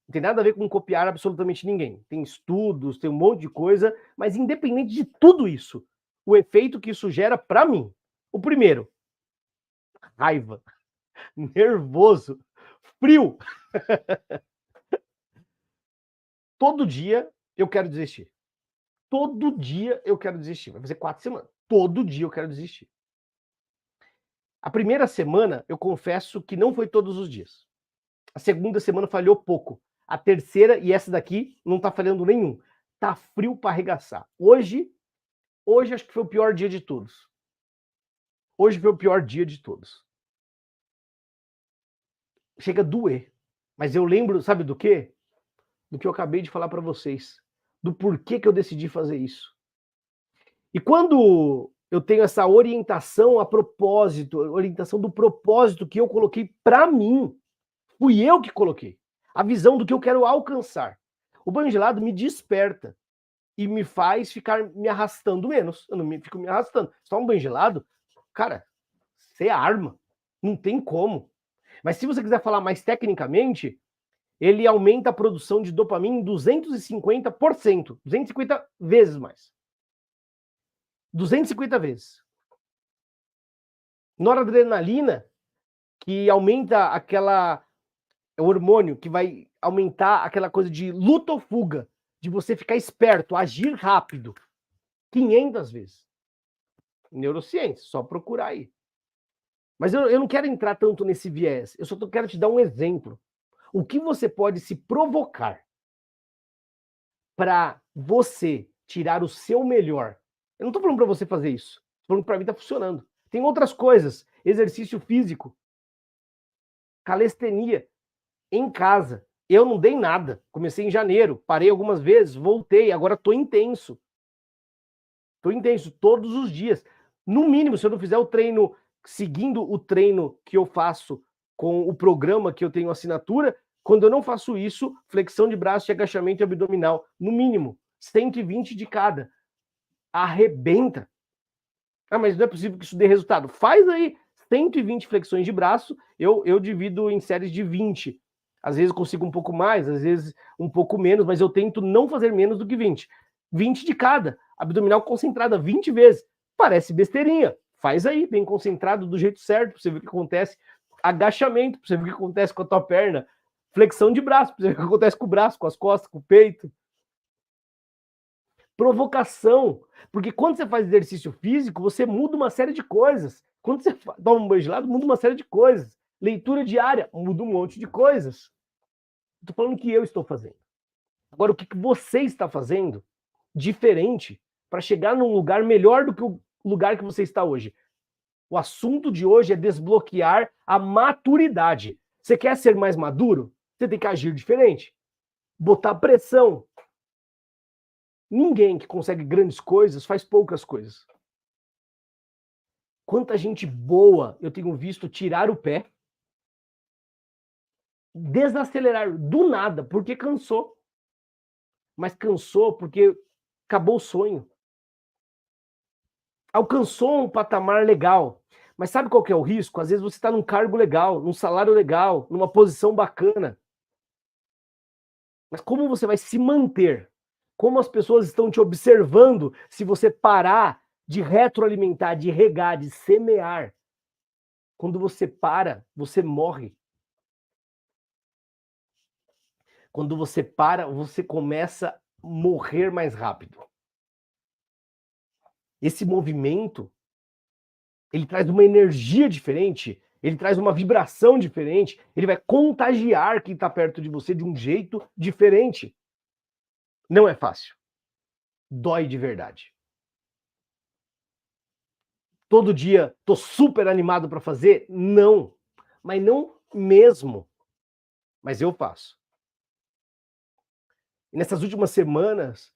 Não tem nada a ver com copiar absolutamente ninguém. Tem estudos, tem um monte de coisa, mas independente de tudo isso, o efeito que isso gera para mim. O primeiro, raiva, nervoso, frio. Todo dia eu quero desistir. Todo dia eu quero desistir. Vai fazer 4 semanas. Todo dia eu quero desistir. A primeira semana, eu confesso que não foi todos os dias. A segunda semana falhou pouco. A terceira, e essa daqui, não tá falhando nenhum. Tá frio para arregaçar. Hoje acho que foi o pior dia de todos. Hoje foi o pior dia de todos. Chega a doer. Mas eu lembro, sabe do quê? Do que eu acabei de falar para vocês. Do porquê que eu decidi fazer isso. E quando eu tenho essa orientação a propósito, orientação do propósito que eu coloquei para mim, fui eu que coloquei. A visão do que eu quero alcançar. O banho gelado me desperta e me faz ficar me arrastando menos. Eu não fico me arrastando. Só um banho gelado, cara, você arma. Não tem como. Mas se você quiser falar mais tecnicamente, ele aumenta a produção de dopamina em 250%. 250 vezes mais. 250 vezes. Noradrenalina, que aumenta aquela hormônio que vai aumentar aquela coisa de luta ou fuga, de você ficar esperto, agir rápido, 500 vezes. Neurociência, só procurar aí. Mas eu não quero entrar tanto nesse viés, eu só quero te dar um exemplo. O que você pode se provocar para você tirar o seu melhor. Eu não estou falando para você fazer isso, estou falando que para mim está funcionando. Tem outras coisas, exercício físico, calistenia, em casa. Eu não dei nada. Comecei em janeiro, parei algumas vezes, voltei, agora estou intenso. Estou intenso todos os dias. No mínimo, se eu não fizer o treino, seguindo o treino que eu faço com o programa que eu tenho assinatura, quando eu não faço isso, flexão de braço e agachamento abdominal, no mínimo, 120 de cada. Arrebenta. Ah, mas não é possível que isso dê resultado. Faz aí 120 flexões de braço, eu divido em séries de 20. Às vezes eu consigo um pouco mais, às vezes um pouco menos, mas eu tento não fazer menos do que 20. 20 de cada. Abdominal concentrada 20 vezes. Parece besteirinha. Faz aí, bem concentrado, do jeito certo, pra você ver o que acontece. Agachamento, pra você ver o que acontece com a tua perna. Flexão de braço, pra você ver o que acontece com o braço, com as costas, com o peito. Provocação, porque quando você faz exercício físico, você muda uma série de coisas. Quando você toma um banho gelado, muda uma série de coisas. Leitura diária, muda um monte de coisas. Estou falando que eu estou fazendo. Agora, o que você está fazendo diferente para chegar num lugar melhor do que o lugar que você está hoje? O assunto de hoje é desbloquear a maturidade. Você quer ser mais maduro? Você tem que agir diferente. Botar pressão. Ninguém que consegue grandes coisas faz poucas coisas. Quanta gente boa eu tenho visto tirar o pé, desacelerar do nada, porque cansou. Mas cansou porque acabou o sonho. Alcançou um patamar legal. Mas sabe qual que é o risco? Às vezes você está num cargo legal, num salário legal, numa posição bacana. Mas como você vai se manter? Como as pessoas estão te observando se você parar de retroalimentar, de regar, de semear? Quando você para, você morre. Quando você para, você começa a morrer mais rápido. Esse movimento, ele traz uma energia diferente, ele traz uma vibração diferente, ele vai contagiar quem está perto de você de um jeito diferente. Não é fácil. Dói de verdade. Todo dia tô super animado para fazer? Não. Mas não mesmo. Mas eu faço. E nessas últimas semanas,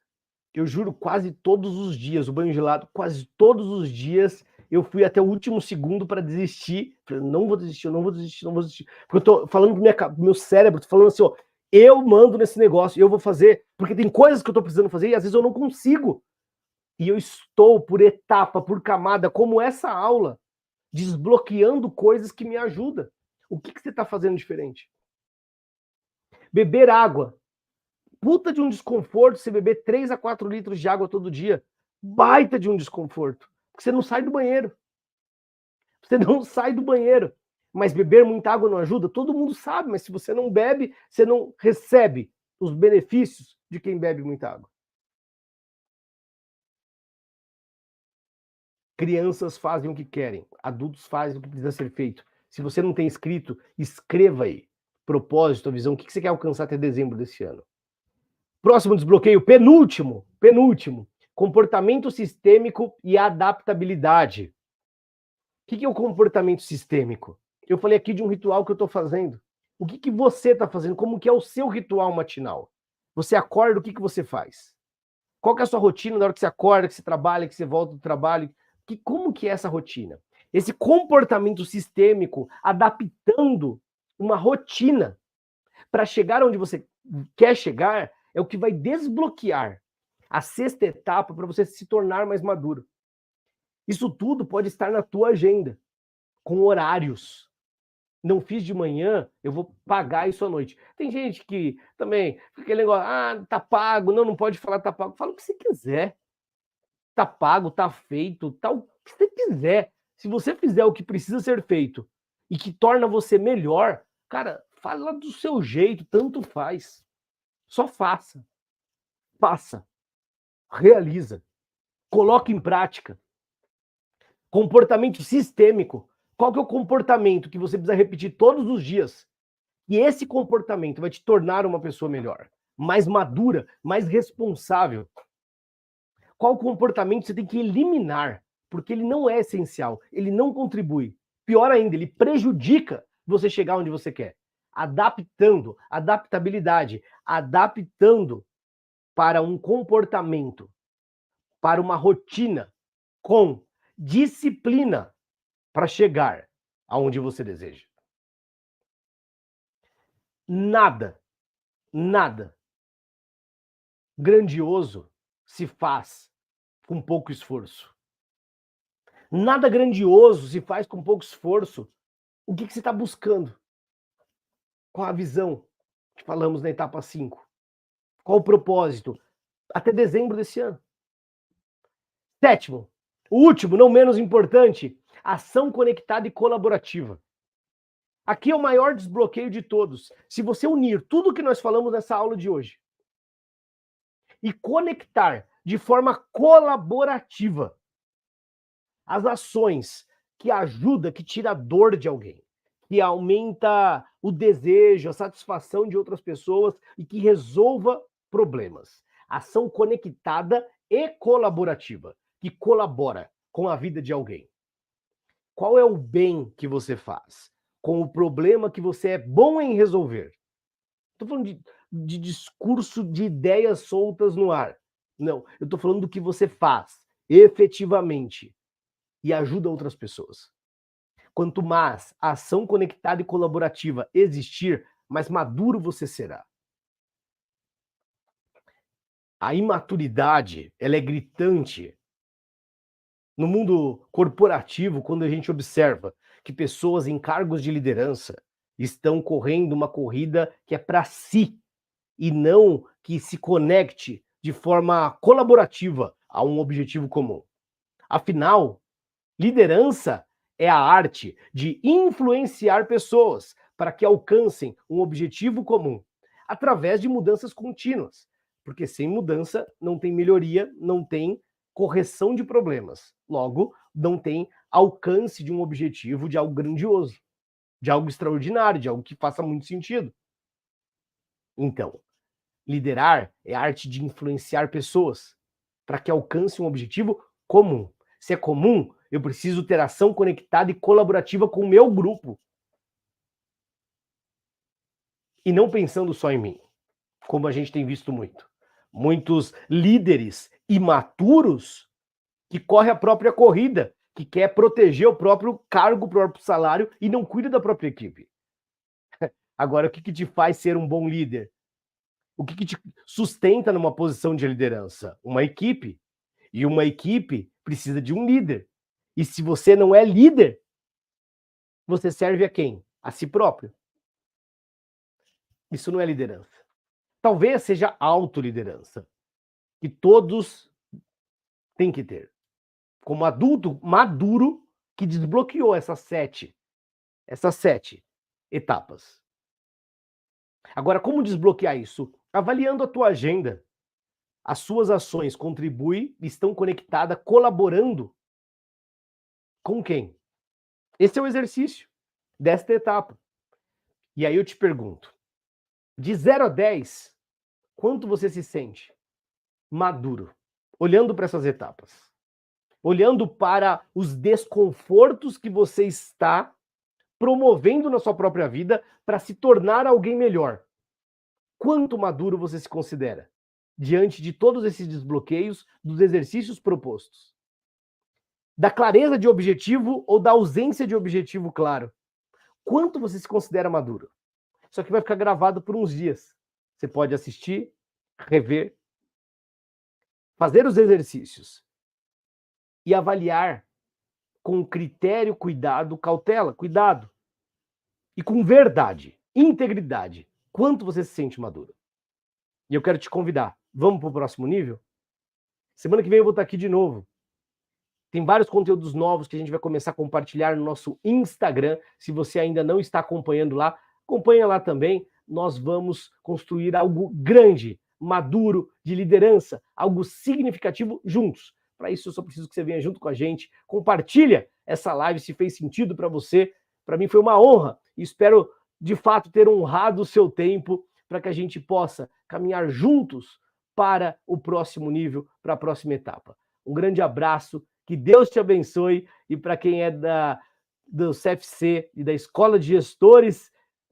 eu juro, quase todos os dias, o banho gelado, quase todos os dias, eu fui até o último segundo para desistir. Falei, não vou desistir, eu não vou desistir, não vou desistir. Porque eu tô falando pro meu cérebro, tô falando assim, ó, eu mando nesse negócio, eu vou fazer, porque tem coisas que eu tô precisando fazer e às vezes eu não consigo. E eu estou por etapa, por camada, como essa aula, desbloqueando coisas que me ajudam. O que você está fazendo diferente? Beber água. Puta de um desconforto você beber 3 a 4 litros de água todo dia. Baita de um desconforto. Porque você não sai do banheiro. Você não sai do banheiro. Mas beber muita água não ajuda? Todo mundo sabe, mas se você não bebe, você não recebe os benefícios de quem bebe muita água. Crianças fazem o que querem, adultos fazem o que precisa ser feito. Se você não tem escrito, escreva aí. Propósito, a visão, o que você quer alcançar até dezembro desse ano? Próximo desbloqueio, penúltimo. Comportamento sistêmico e adaptabilidade. O que é o comportamento sistêmico? Eu falei aqui de um ritual que eu estou fazendo. O que você está fazendo? Como que é o seu ritual matinal? Você acorda, o que você faz? Qual que é a sua rotina na hora que você acorda, que você trabalha, que você volta do trabalho? Como que é essa rotina? Esse comportamento sistêmico, adaptando uma rotina para chegar onde você quer chegar, é o que vai desbloquear a sexta etapa para você se tornar mais maduro. Isso tudo pode estar na tua agenda, com horários. Não fiz de manhã, eu vou pagar isso à noite. Tem gente que também, aquele negócio, tá pago, não pode falar tá pago. Fala o que você quiser. Tá pago, tá feito, tá o que você quiser. Se você fizer o que precisa ser feito e que torna você melhor, cara, fala do seu jeito, tanto faz. Só faça. Faça. Realiza. Coloque em prática. Comportamento sistêmico. Qual que é o comportamento que você precisa repetir todos os dias? E esse comportamento vai te tornar uma pessoa melhor, mais madura, mais responsável. Qual comportamento você tem que eliminar? Porque ele não é essencial, ele não contribui. Pior ainda, ele prejudica você chegar onde você quer. Adaptando, adaptabilidade, adaptando para um comportamento, para uma rotina, com disciplina para chegar aonde você deseja. Nada grandioso se faz com pouco esforço. Nada grandioso se faz com pouco esforço. O que você está buscando? Qual a visão que falamos na etapa 5? Qual o propósito? Até dezembro desse ano. 7º, o último, não menos importante, ação conectada e colaborativa. Aqui é o maior desbloqueio de todos. Se você unir tudo que nós falamos nessa aula de hoje e conectar de forma colaborativa as ações que ajudam, que tira a dor de alguém, que aumenta o desejo, a satisfação de outras pessoas e que resolva problemas. Ação conectada e colaborativa, que colabora com a vida de alguém. Qual é o bem que você faz com o problema que você é bom em resolver? Estou falando de discurso de ideias soltas no ar. Não, eu estou falando do que você faz efetivamente e ajuda outras pessoas. Quanto mais a ação conectada e colaborativa existir, mais maduro você será. A imaturidade, ela é gritante no mundo corporativo quando a gente observa que pessoas em cargos de liderança estão correndo uma corrida que é para si e não que se conecte de forma colaborativa a um objetivo comum. Afinal, liderança é a arte de influenciar pessoas para que alcancem um objetivo comum, através de mudanças contínuas. Porque sem mudança não tem melhoria, não tem correção de problemas. Logo, não tem alcance de um objetivo, de algo grandioso, de algo extraordinário, de algo que faça muito sentido. Então, liderar é a arte de influenciar pessoas para que alcance um objetivo comum. Se é comum, eu preciso ter ação conectada e colaborativa com o meu grupo. E não pensando só em mim, como a gente tem visto muito. Muitos líderes imaturos que correm a própria corrida, que quer proteger o próprio cargo, o próprio salário e não cuida da própria equipe. Agora, o que te faz ser um bom líder? O que te sustenta numa posição de liderança? Uma equipe. E uma equipe precisa de um líder. E se você não é líder, você serve a quem? A si próprio. Isso não é liderança. Talvez seja autoliderança, que todos têm que ter. Como adulto maduro que desbloqueou essas sete etapas. Agora, como desbloquear isso? Avaliando a tua agenda. As suas ações contribuem, estão conectadas, colaborando com quem? Esse é o exercício desta etapa. E aí eu te pergunto, de 0 a 10, quanto você se sente maduro, olhando para essas etapas? Olhando para os desconfortos que você está promovendo na sua própria vida para se tornar alguém melhor. Quanto maduro você se considera diante de todos esses desbloqueios dos exercícios propostos? Da clareza de objetivo ou da ausência de objetivo claro? Quanto você se considera maduro? Isso aqui vai ficar gravado por uns dias. Você pode assistir, rever, fazer os exercícios e avaliar com critério, cuidado, cautela, cuidado. E com verdade, integridade, quanto você se sente maduro. E eu quero te convidar, vamos para o próximo nível? Semana que vem eu vou estar aqui de novo. Tem vários conteúdos novos que a gente vai começar a compartilhar no nosso Instagram. Se você ainda não está acompanhando lá, acompanha lá também. Nós vamos construir algo grande, maduro, de liderança, algo significativo juntos. Para isso, eu só preciso que você venha junto com a gente. Compartilha essa live se fez sentido para você. Para mim foi uma honra e espero, de fato, ter honrado o seu tempo para que a gente possa caminhar juntos para o próximo nível, para a próxima etapa. Um grande abraço, que Deus te abençoe, e para quem é do CFC e da Escola de Gestores,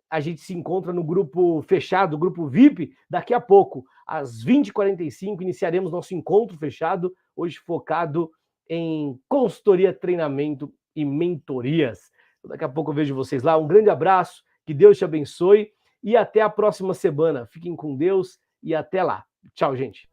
a gente se encontra no grupo fechado, grupo VIP, daqui a pouco, às 20h45, iniciaremos nosso encontro fechado, hoje focado em consultoria, treinamento e mentorias. Daqui a pouco eu vejo vocês lá. Um grande abraço, que Deus te abençoe e até a próxima semana. Fiquem com Deus e até lá. Tchau, gente.